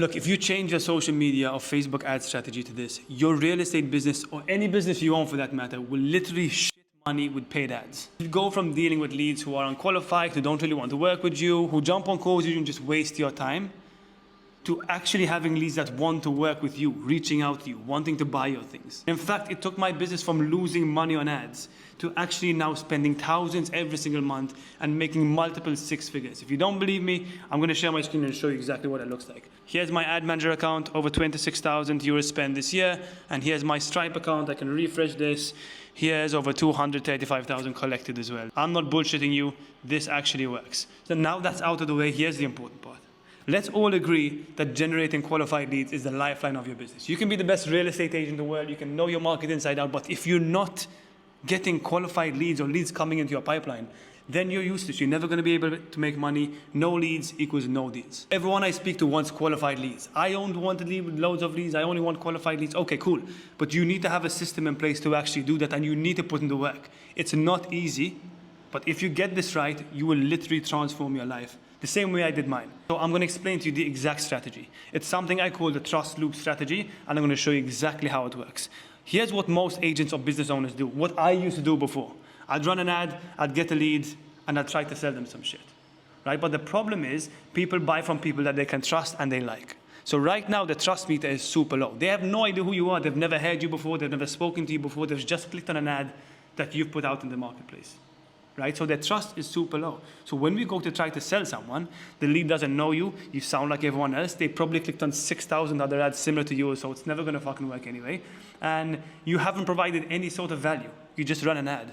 Look, if you change your social media or Facebook ad strategy to this, your real estate business or any business you own for that matter will literally shit money with paid ads. You go from dealing with leads who are unqualified, who don't really want to work with you, who jump on calls you and just waste your time, to actually having leads that want to work with you, reaching out to you, wanting to buy your things. In fact, it took my business from losing money on ads to actually now spending thousands every single month and making multiple six figures. If you don't believe me, I'm going to share my screen and show you exactly what it looks like. Here's my ad manager account, over 26,000 euros spent this year. And here's my Stripe account. I can refresh this. Here's over 235,000 collected as well. I'm not bullshitting you. This actually works. So now that's out of the way. Here's the important part. Let's all agree that generating qualified leads is the lifeline of your business. You can be the best real estate agent in the world, you can know your market inside out, but if you're not getting qualified leads or leads coming into your pipeline, then you're useless. You're never going to be able to make money. No leads equals no deals. Everyone I speak to wants qualified leads. I don't want to lead with loads of leads. I only want qualified leads. Okay, cool. But you need to have a system in place to actually do that, and you need to put in the work. It's not easy, but if you get this right, you will literally transform your life. The same way I did mine. So I'm going to explain to you the exact strategy. It's something I call the trust loop strategy, and I'm going to show you exactly how it works. Here's what most agents or business owners do, what I used to do before. I'd run an ad, I'd get a lead, and I'd try to sell them some shit. Right? But the problem is, people buy from people that they can trust and they like. So right now, the trust meter is super low. They have no idea who you are. They've never heard you before. They've never spoken to you before. They've just clicked on an ad that you've put out in the marketplace. Right? So their trust is super low. So when we go to try to sell someone, the lead doesn't know you, you sound like everyone else, they probably clicked on 6,000 other ads similar to yours, so it's never going to fucking work anyway. And you haven't provided any sort of value. You just run an ad.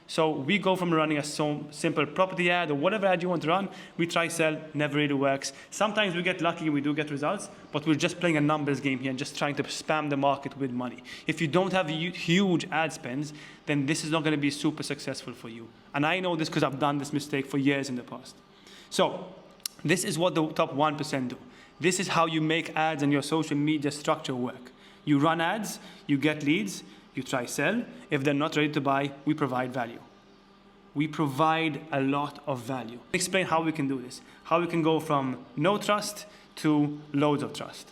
So we go from running a simple property ad or whatever ad you want to run, we try sell, never really works. Sometimes we get lucky and we do get results, but we're just playing a numbers game here and just trying to spam the market with money. If you don't have huge ad spends, then this is not going to be super successful for you. And I know this because I've done this mistake for years in the past. So this is what the top 1% do. This is how you make ads and your social media structure work. You run ads, you get leads, you try sell. If they're not ready to buy, we provide value. We provide a lot of value. Explain how we can do this. How we can go from no trust to loads of trust.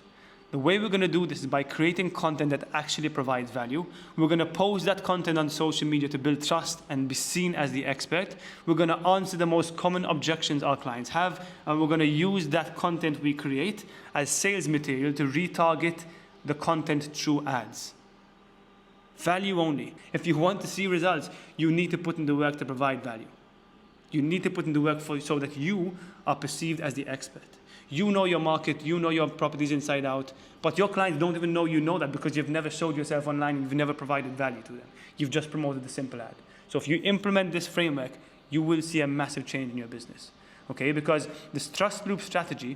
The way we're going to do this is by creating content that actually provides value. We're going to post that content on social media to build trust and be seen as the expert. We're going to answer the most common objections our clients have, and we're going to use that content we create as sales material to retarget the content through ads. Value only. If you want to see results, you need to put in the work to provide value. You need to put in the work so that you are perceived as the expert. You know your market, you know your properties inside out, but your clients don't even know you know that because you've never showed yourself online, you've never provided value to them. You've just promoted a simple ad. So if you implement this framework, you will see a massive change in your business. Okay, because this trust loop strategy,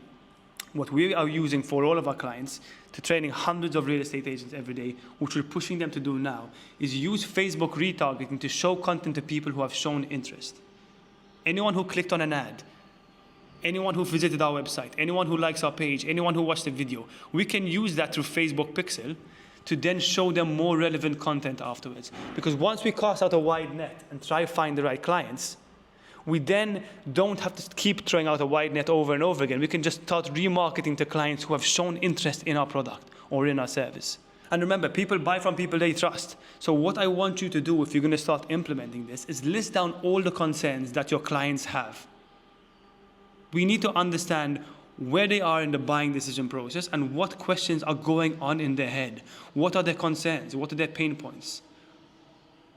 what we are using for all of our clients to training hundreds of real estate agents every day, which we're pushing them to do now, is use Facebook retargeting to show content to people who have shown interest. Anyone who clicked on an ad, anyone who visited our website, anyone who likes our page, anyone who watched the video, we can use that through Facebook Pixel to then show them more relevant content afterwards. Because once we cast out a wide net and try to find the right clients, we then don't have to keep throwing out a wide net over and over again. We can just start remarketing to clients who have shown interest in our product or in our service. And remember, people buy from people they trust. So what I want you to do if you're going to start implementing this is list down all the concerns that your clients have. We need to understand where they are in the buying decision process and what questions are going on in their head. What are their concerns? What are their pain points?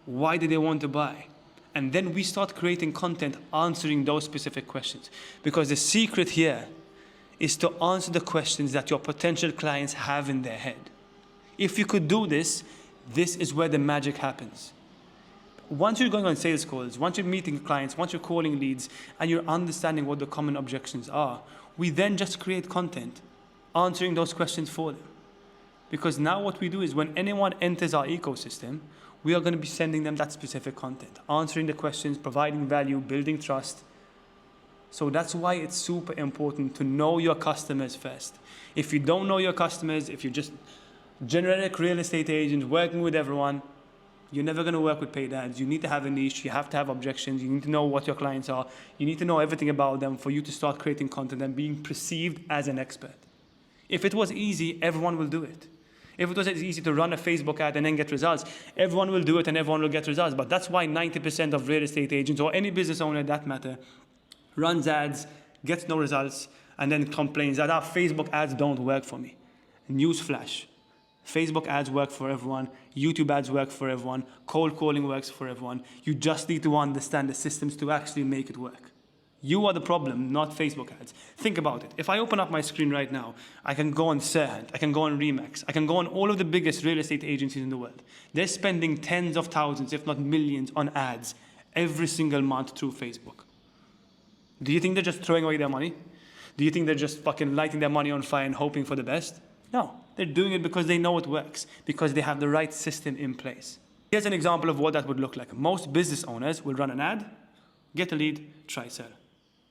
Why do they want to buy? And then we start creating content answering those specific questions. Because the secret here is to answer the questions that your potential clients have in their head. If you could do this, this is where the magic happens. Once you're going on sales calls, once you're meeting clients, once you're calling leads, and you're understanding what the common objections are, we then just create content answering those questions for them. Because now what we do is when anyone enters our ecosystem, we are going to be sending them that specific content, answering the questions, providing value, building trust. So that's why it's super important to know your customers first. If you don't know your customers, if you're just generic real estate agent working with everyone, you're never going to work with paid ads. You need to have a niche. You have to have objections. You need to know what your clients are. You need to know everything about them for you to start creating content and being perceived as an expert. If it was easy, everyone will do it. If it was as easy to run a Facebook ad and then get results, everyone will do it and everyone will get results. But that's why 90% of real estate agents, or any business owner that matter, runs ads, gets no results, and then complains that Facebook ads don't work for me. Newsflash. Facebook ads work for everyone. YouTube ads work for everyone. Cold calling works for everyone. You just need to understand the systems to actually make it work. You are the problem, not Facebook ads. Think about it. If I open up my screen right now, I can go on Serhant, I can go on Remax, I can go on all of the biggest real estate agencies in the world. They're spending tens of thousands, if not millions, on ads every single month through Facebook. Do you think they're just throwing away their money? Do you think they're just fucking lighting their money on fire and hoping for the best? No, they're doing it because they know it works, because they have the right system in place. Here's an example of what that would look like. Most business owners will run an ad, get a lead, try sell.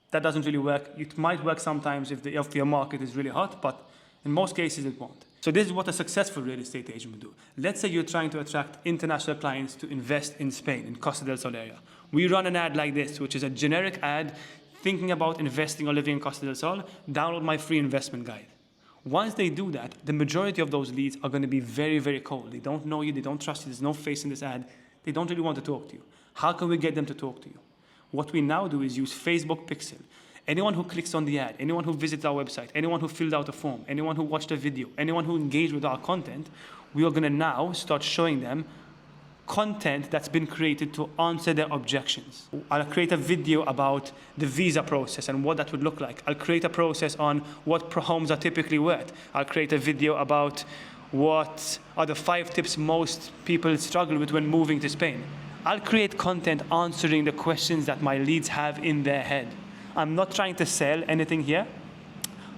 That doesn't really work. It might work sometimes if your market is really hot, but in most cases it won't. So this is what a successful real estate agent would do. Let's say you're trying to attract international clients to invest in Spain, in Costa del Sol area. We run an ad like this, which is a generic ad thinking about investing or living in Costa del Sol. Download my free investment guide. Once they do that, the majority of those leads are going to be very, very cold. They don't know you, they don't trust you, there's no face in this ad. They don't really want to talk to you. How can we get them to talk to you? What we now do is use Facebook Pixel. Anyone who clicks on the ad, anyone who visits our website, anyone who filled out a form, anyone who watched a video, anyone who engaged with our content, we are going to now start showing them content that's been created to answer their objections. I'll create a video about the visa process and what that would look like. I'll create a process on what homes are typically worth. I'll create a video about what are the 5 tips most people struggle with when moving to Spain. I'll create content answering the questions that my leads have in their head. I'm not trying to sell anything here.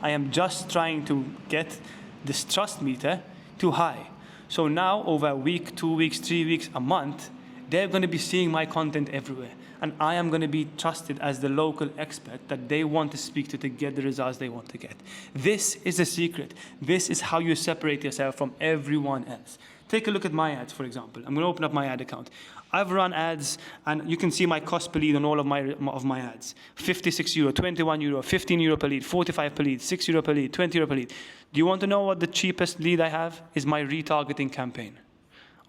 I am just trying to get this trust meter too high. So now, over a week, 2 weeks, 3 weeks, a month, they're going to be seeing my content everywhere. And I am going to be trusted as the local expert that they want to speak to get the results they want to get. This is the secret. This is how you separate yourself from everyone else. Take a look at my ads, for example. I'm going to open up my ad account. I've run ads, and you can see my cost per lead on all of my ads. 56 euro, 21 euro, 15 euro per lead, 45 per lead, 6 euro per lead, 20 euro per lead. Do you want to know what the cheapest lead I have is? My retargeting campaign.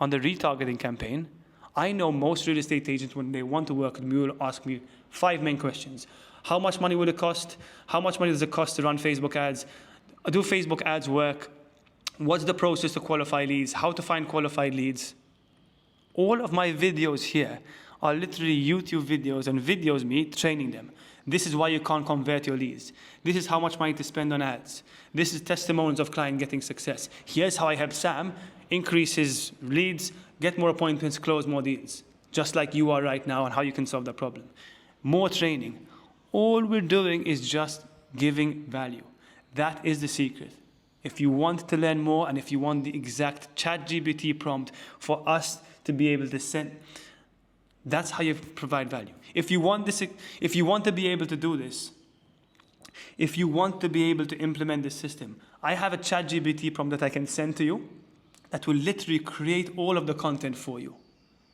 On the retargeting campaign, I know most real estate agents, when they want to work with me, will ask me 5 main questions. How much money would it cost? How much money does it cost to run Facebook ads? Do Facebook ads work? What's the process to qualify leads? How to find qualified leads? All of my videos here are literally YouTube videos and videos me training them. This is why you can't convert your leads. This is how much money to spend on ads. This is testimonials of client getting success. Here's how I help Sam increase his leads, get more appointments, close more deals, just like you are right now, and how you can solve that problem. More training. All we're doing is just giving value. That is the secret. If you want to learn more, and if you want the exact ChatGPT prompt for us to be able to send, that's how you provide value. If you want this, if you want to be able to do this, if you want to be able to implement this system, I have a ChatGPT prompt that I can send to you that will literally create all of the content for you.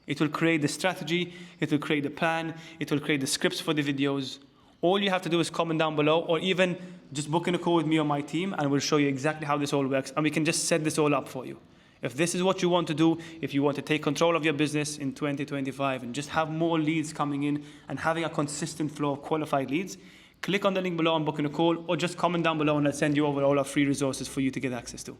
It will create the strategy, it will create the plan, it will create the scripts for the videos. All you have to do is comment down below, or even just book in a call with me or my team, and we'll show you exactly how this all works, and we can just set this all up for you. If this is what you want to do, if you want to take control of your business in 2025 and just have more leads coming in and having a consistent flow of qualified leads, click on the link below and book in a call, or just comment down below and I'll send you over all our free resources for you to get access to.